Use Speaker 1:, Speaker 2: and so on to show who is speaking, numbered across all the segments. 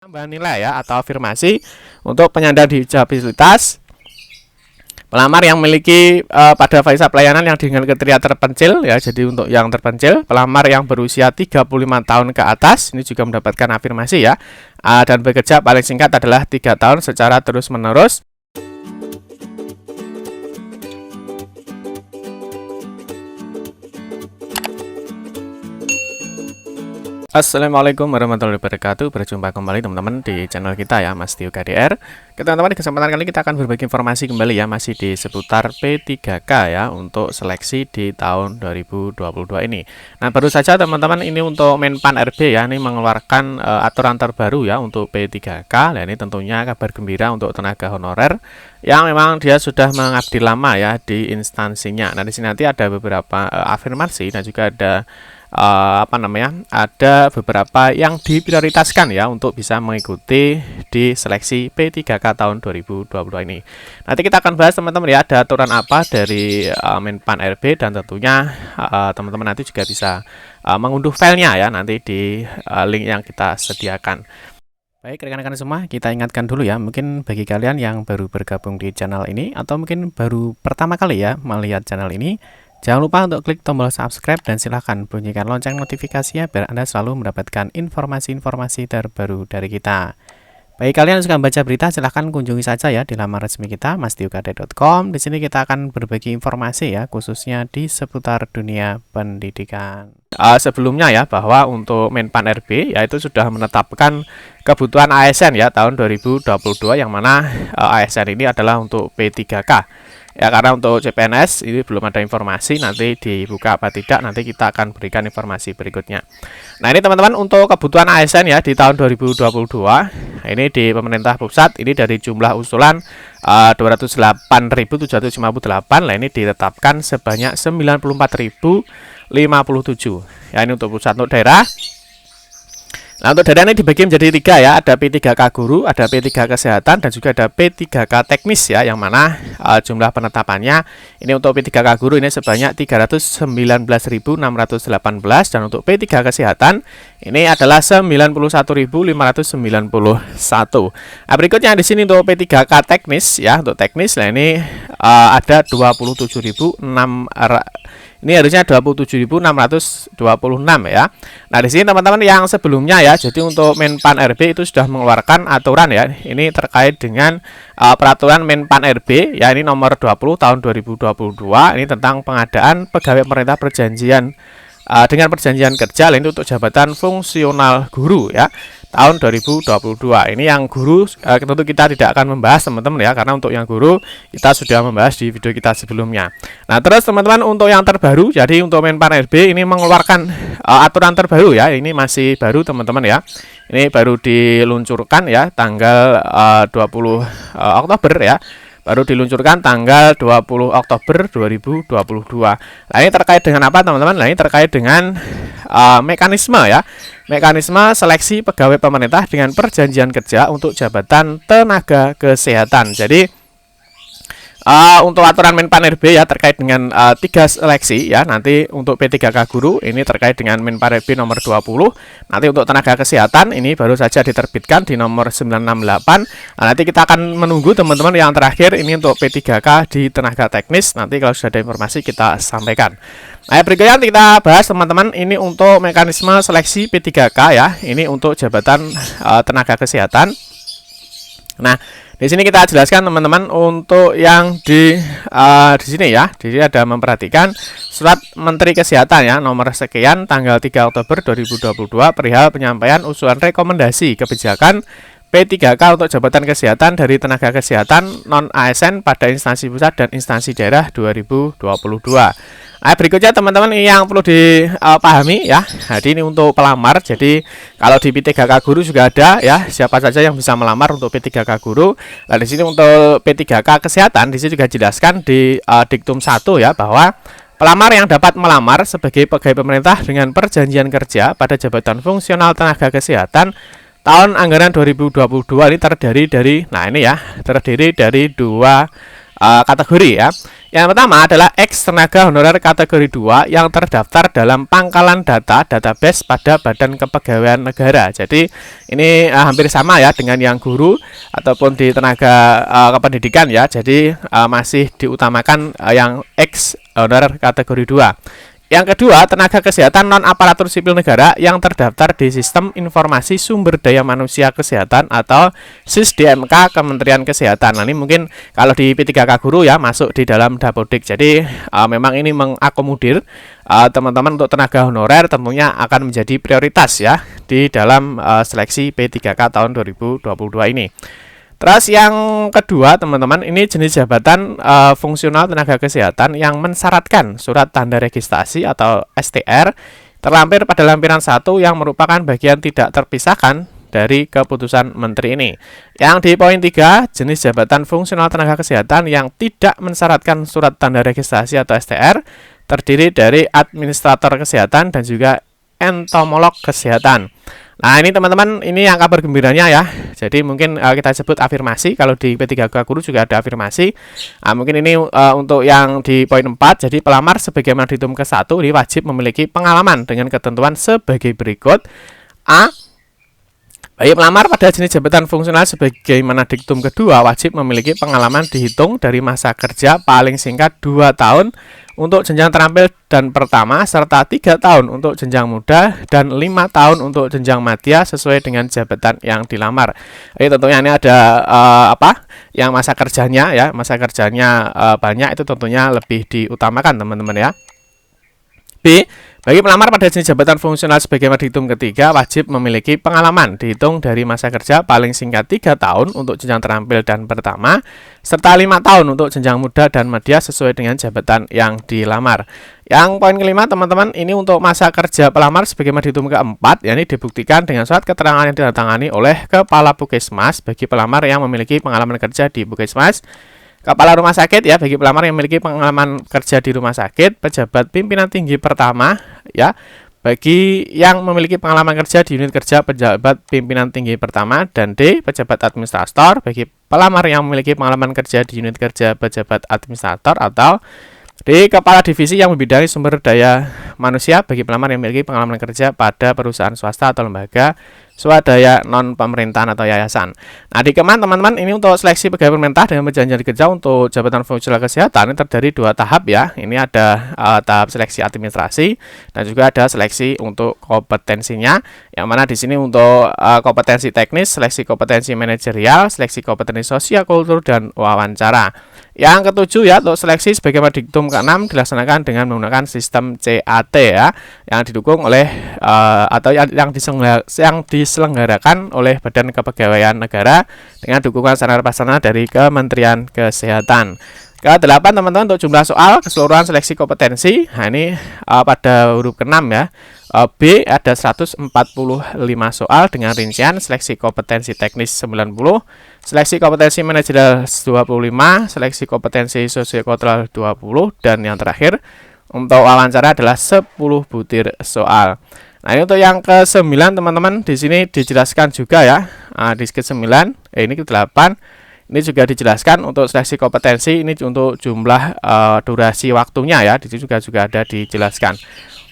Speaker 1: Tambahan nilai ya atau afirmasi untuk penyandang disabilitas pelamar yang memiliki pada fase pelayanan yang dengan kriteria terpencil ya. Jadi untuk yang terpencil, pelamar yang berusia 35 tahun ke atas ini juga mendapatkan afirmasi ya. Dan bekerja paling singkat adalah 3 tahun secara terus-menerus. Assalamualaikum warahmatullahi wabarakatuh. Berjumpa kembali teman-teman di channel kita ya, Mas Tio KDR. Teman-teman, di kesempatan kali kita akan berbagi informasi kembali ya, masih di seputar P3K ya, untuk seleksi di tahun 2022 ini. Nah, baru saja teman-teman ini untuk Menpan RB ya, ini mengeluarkan aturan terbaru ya untuk P3K. Nah, ini tentunya kabar gembira untuk tenaga honorer yang memang dia sudah mengabdi lama ya di instansinya. Nah, di sini nanti ada beberapa afirmasi dan juga ada ada beberapa yang diprioritaskan ya untuk bisa mengikuti di seleksi P3K tahun 2022 ini. Nanti kita akan bahas teman-teman ya, ada aturan apa dari Menpan RB, dan tentunya teman-teman nanti juga bisa mengunduh filenya ya nanti di link yang kita sediakan. Baik rekan-rekan semua, kita ingatkan dulu ya, mungkin bagi kalian yang baru bergabung di channel ini atau mungkin baru pertama kali ya melihat channel ini, jangan lupa untuk klik tombol subscribe dan silahkan bunyikan lonceng notifikasinya biar Anda selalu mendapatkan informasi-informasi terbaru dari kita. Bagi kalian yang suka membaca berita, silahkan kunjungi saja ya di laman resmi kita, mastiokade.com. Di sini kita akan berbagi informasi ya, khususnya di seputar dunia pendidikan. Sebelumnya ya, bahwa untuk Menpan RB yaitu sudah menetapkan kebutuhan ASN ya tahun 2022, yang mana ASN ini adalah untuk P3K. Ya, karena untuk CPNS ini belum ada informasi nanti dibuka apa tidak, nanti kita akan berikan informasi berikutnya. Nah, ini teman-teman untuk kebutuhan ASN ya di tahun 2022 ini di pemerintah pusat ini dari jumlah usulan 208.758. Nah, ini ditetapkan sebanyak 94.057 ya, ini untuk pusat. Untuk daerah, nah, untuk daerah ini dibagi menjadi 3 ya, ada P3K guru, ada P3K kesehatan, dan juga ada P3K teknis ya, yang mana jumlah penetapannya ini untuk P3K guru ini sebanyak 319.618, dan untuk P3K kesehatan ini adalah 91.591. Nah, berikutnya di sini untuk P3K teknis ya, untuk teknis nah ini ada 27.600. Ini harusnya 27.626 ya. Nah, di sini teman-teman yang sebelumnya ya, jadi untuk Menpan RB itu sudah mengeluarkan aturan ya. Ini terkait dengan peraturan Menpan RB ya, ini nomor 20 tahun 2022, ini tentang pengadaan pegawai pemerintah perjanjian dengan perjanjian kerja lain untuk jabatan fungsional guru ya tahun 2022. Ini yang guru tentu kita tidak akan membahas teman-teman ya, karena untuk yang guru kita sudah membahas di video kita sebelumnya. Nah, terus teman-teman untuk yang terbaru, jadi untuk Menpan RB ini mengeluarkan aturan terbaru ya, ini masih baru teman-teman ya. Ini baru diluncurkan ya tanggal 20 Oktober ya. Baru diluncurkan tanggal 20 Oktober 2022. Nah, ini terkait dengan apa teman-teman? Nah, ini terkait dengan mekanisme ya. Mekanisme seleksi pegawai pemerintah dengan perjanjian kerja untuk jabatan tenaga kesehatan. Jadi untuk aturan Menpan RB ya terkait dengan 3 seleksi ya, nanti untuk P3K guru ini terkait dengan Menpan RB nomor 20. Nanti untuk tenaga kesehatan ini baru saja diterbitkan di nomor 968. Nah, nanti kita akan menunggu teman-teman yang terakhir ini untuk P3K di tenaga teknis. Nanti kalau sudah ada informasi kita sampaikan. Nah, berikutnya kita bahas teman-teman ini untuk mekanisme seleksi P3K ya. Ini untuk jabatan tenaga kesehatan. Nah, di sini kita jelaskan teman-teman untuk yang di sini ya. Di sini ada memperhatikan surat Menteri Kesehatan ya nomor sekian tanggal 3 Oktober 2022 perihal penyampaian usulan rekomendasi kebijakan P3K untuk jabatan kesehatan dari tenaga kesehatan non-ASN pada instansi pusat dan instansi daerah 2022. Nah, berikutnya teman-teman yang perlu dipahami ya. Jadi ini untuk pelamar. Jadi kalau di P3K guru juga ada ya, siapa saja yang bisa melamar untuk P3K guru. Nah, di sini untuk P3K kesehatan di sini juga jelaskan di diktum 1 ya, bahwa pelamar yang dapat melamar sebagai pegawai pemerintah dengan perjanjian kerja pada jabatan fungsional tenaga kesehatan tahun anggaran 2022 ini terdiri dari 2 kategori ya. Yang pertama adalah X tenaga honorer kategori 2 yang terdaftar dalam pangkalan data database pada Badan Kepegawaian Negara. Jadi ini hampir sama ya dengan yang guru ataupun di tenaga kependidikan ya. Jadi masih diutamakan yang X honorer kategori 2. Yang kedua, tenaga kesehatan non-aparatur sipil negara yang terdaftar di Sistem Informasi Sumber Daya Manusia Kesehatan atau SISDMK Kementerian Kesehatan. Nah, ini mungkin kalau di P3K Guru ya masuk di dalam Dapodik. Jadi memang ini mengakomodir teman-teman untuk tenaga honorer tentunya akan menjadi prioritas ya di dalam seleksi P3K tahun 2022 ini. Terus yang kedua teman-teman, ini jenis jabatan fungsional tenaga kesehatan yang mensyaratkan surat tanda registrasi atau STR terlampir pada lampiran 1 yang merupakan bagian tidak terpisahkan dari keputusan menteri ini. Yang di poin 3, jenis jabatan fungsional tenaga kesehatan yang tidak mensyaratkan surat tanda registrasi atau STR terdiri dari administrator kesehatan dan juga entomolog kesehatan. Nah, ini teman-teman, ini yang kabar gembiranya ya. Jadi mungkin kita sebut afirmasi. Kalau di P3K Guru juga ada afirmasi. Mungkin ini untuk yang di poin 4. Jadi pelamar sebagaimana diktum ke-1 ini wajib memiliki pengalaman dengan ketentuan sebagai berikut. A. Bagi pelamar pada jenis jabatan fungsional sebagaimana diktum kedua wajib memiliki pengalaman dihitung dari masa kerja paling singkat 2 tahun untuk jenjang terampil dan pertama serta 3 tahun untuk jenjang muda dan 5 tahun untuk jenjang madya sesuai dengan jabatan yang dilamar. Jadi tentunya ini ada yang masa kerjanya ya, banyak itu tentunya lebih diutamakan teman-teman ya. B. Bagi pelamar pada jenis jabatan fungsional sebagaimana diktum ketiga wajib memiliki pengalaman dihitung dari masa kerja paling singkat 3 tahun untuk jenjang terampil dan pertama serta 5 tahun untuk jenjang muda dan madya sesuai dengan jabatan yang dilamar. Yang poin kelima teman-teman, ini untuk masa kerja pelamar sebagaimana diktum keempat, yakni dibuktikan dengan surat keterangan yang ditandatangani oleh Kepala Puskesmas bagi pelamar yang memiliki pengalaman kerja di Puskesmas. Kepala rumah sakit ya bagi pelamar yang memiliki pengalaman kerja di rumah sakit, pejabat pimpinan tinggi pertama ya bagi yang memiliki pengalaman kerja di unit kerja pejabat pimpinan tinggi pertama, dan D. pejabat administrator bagi pelamar yang memiliki pengalaman kerja di unit kerja pejabat administrator, atau D. kepala divisi yang membidangi sumber daya manusia bagi pelamar yang memiliki pengalaman kerja pada perusahaan swasta atau lembaga swadaya non pemerintahan atau yayasan. Nah, di Kemen teman-teman, ini untuk seleksi pegawai pemerintah dengan perjanjian kerja untuk jabatan fungsional kesehatan ini terdiri 2 tahap ya. Ini ada tahap seleksi administrasi dan juga ada seleksi untuk kompetensinya. Yang mana di sini untuk kompetensi teknis, seleksi kompetensi manajerial, seleksi kompetensi sosial kultur dan wawancara. Yang ketujuh ya, untuk seleksi sebagaimana diktum ke-6 dilaksanakan dengan menggunakan sistem CAT ya, yang didukung oleh atau yang diselenggarakan oleh Badan Kepegawaian Negara dengan dukungan sarana prasarana dari Kementerian Kesehatan. Ke-8 teman-teman, untuk jumlah soal keseluruhan seleksi kompetensi. Nah, ini pada huruf ke-6 ya. B ada 145 soal dengan rincian seleksi kompetensi teknis 90, seleksi kompetensi manajerial 25, seleksi kompetensi sosiokultural 20, dan yang terakhir untuk wawancara adalah 10 butir soal. Nah, ini untuk yang ke-9 teman-teman, di sini dijelaskan juga ya. Di ke-9, ini ke-8, ini juga dijelaskan untuk seleksi kompetensi, ini untuk jumlah durasi waktunya ya, di sini juga ada dijelaskan.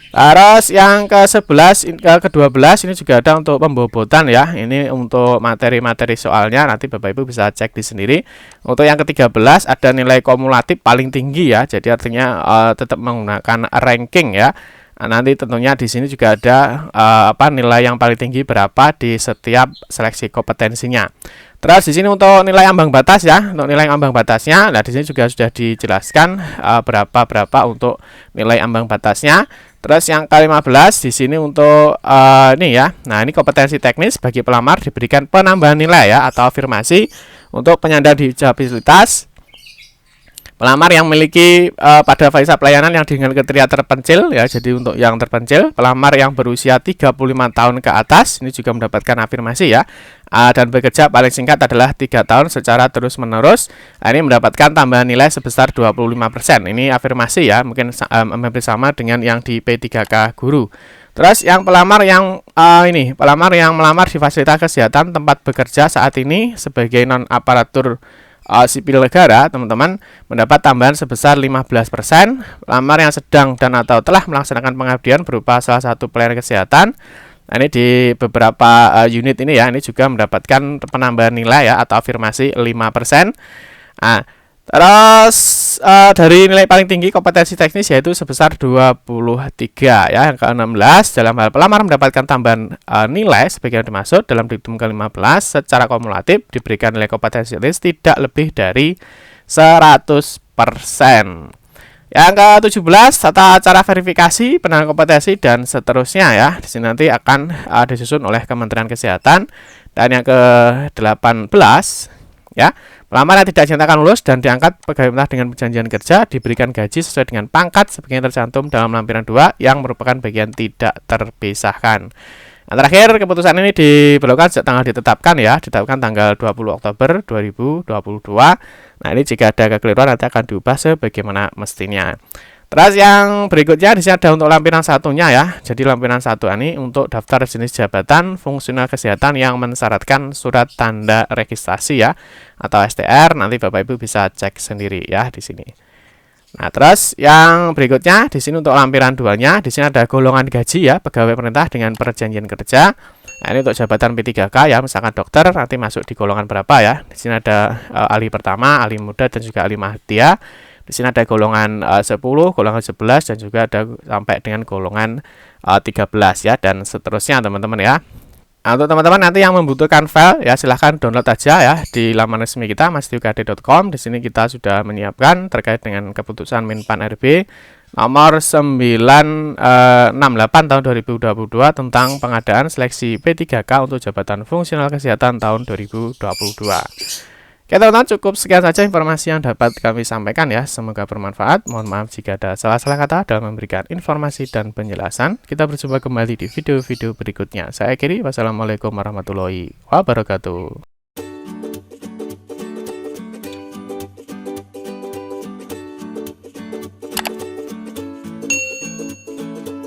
Speaker 1: Terus yang ke-11, ke-12 ini juga ada untuk pembobotan ya. Ini untuk materi-materi soalnya, nanti Bapak Ibu bisa cek di sendiri. Untuk yang ke-13 ada nilai kumulatif paling tinggi ya. Jadi artinya tetap menggunakan ranking ya. Nah, nanti tentunya di sini juga ada nilai yang paling tinggi berapa di setiap seleksi kompetensinya. Terus di sini untuk nilai ambang batas ya, untuk nilai ambang batasnya, nah di sini juga sudah dijelaskan berapa untuk nilai ambang batasnya. Terus yang ke-15 di sini untuk ini ya. Nah, ini kompetensi teknis bagi pelamar diberikan penambahan nilai ya atau afirmasi untuk penyandang disabilitas. Pelamar yang memiliki pada fase pelayanan yang dengan kriteria terpencil ya. Jadi untuk yang terpencil, pelamar yang berusia 35 tahun ke atas ini juga mendapatkan afirmasi ya. Dan bekerja paling singkat adalah 3 tahun secara terus-menerus. Nah, ini mendapatkan tambahan nilai sebesar 25%. Ini afirmasi ya, mungkin hampir sama dengan yang di P3K Guru. Terus yang pelamar yang pelamar yang melamar di fasilitas kesehatan tempat bekerja saat ini sebagai non aparatur sipil negara, teman-teman mendapat tambahan sebesar 15%. Pelamar yang sedang dan atau telah melaksanakan pengabdian berupa salah satu pelayanan kesehatan. Nah, ini di beberapa unit ini ya, ini juga mendapatkan penambahan nilai ya atau afirmasi 5%. Nah, terus dari nilai paling tinggi kompetensi teknis yaitu sebesar 23 ya. Yang ke-16 dalam hal pelamar mendapatkan tambahan nilai sebagaimana dimaksud dalam diktum ke-15 secara kumulatif diberikan nilai kompetensi teknis tidak lebih dari 100%. Yang ke-17 tata cara verifikasi penilaian kompetensi dan seterusnya ya. Di sini nanti akan disusun oleh Kementerian Kesehatan. Dan yang ke-18 ya, pelamar yang tidak dinyatakan lulus dan diangkat pegawai pemerintah dengan perjanjian kerja diberikan gaji sesuai dengan pangkat sebagaimana tercantum dalam lampiran 2 yang merupakan bagian tidak terpisahkan. Nah, terakhir keputusan ini diberlakukan sejak tanggal ditetapkan tanggal 20 Oktober 2022. Nah, ini jika ada kekeliruan nanti akan diubah sebagaimana mestinya. Terus yang berikutnya di sini ada untuk lampiran satunya ya. Jadi lampiran satu ini untuk daftar jenis jabatan fungsional kesehatan yang mensyaratkan surat tanda registrasi ya atau STR. Nanti Bapak Ibu bisa cek sendiri ya di sini. Nah, terus yang berikutnya di sini untuk lampiran 2-nya, di sini ada golongan gaji ya, pegawai pemerintah dengan perjanjian kerja. Nah, ini untuk jabatan P3K ya, misalkan dokter nanti masuk di golongan berapa ya. Di sini ada ahli pertama, ahli muda dan juga ahli madya. Di sini ada golongan 10, golongan 11 dan juga ada sampai dengan golongan 13 ya dan seterusnya teman-teman ya. Nah, untuk teman-teman nanti yang membutuhkan file ya silahkan download aja ya di laman resmi kita masdiukd.com. Di sini kita sudah menyiapkan terkait dengan keputusan Menpan RB nomor 968 tahun 2022 tentang pengadaan seleksi P3K untuk jabatan fungsional kesehatan tahun 2022. Oke teman-teman, cukup sekian saja informasi yang dapat kami sampaikan ya. Semoga bermanfaat. Mohon maaf jika ada salah-salah kata dalam memberikan informasi dan penjelasan. Kita berjumpa kembali di video-video berikutnya. Saya akhiri. Wassalamualaikum warahmatullahi wabarakatuh.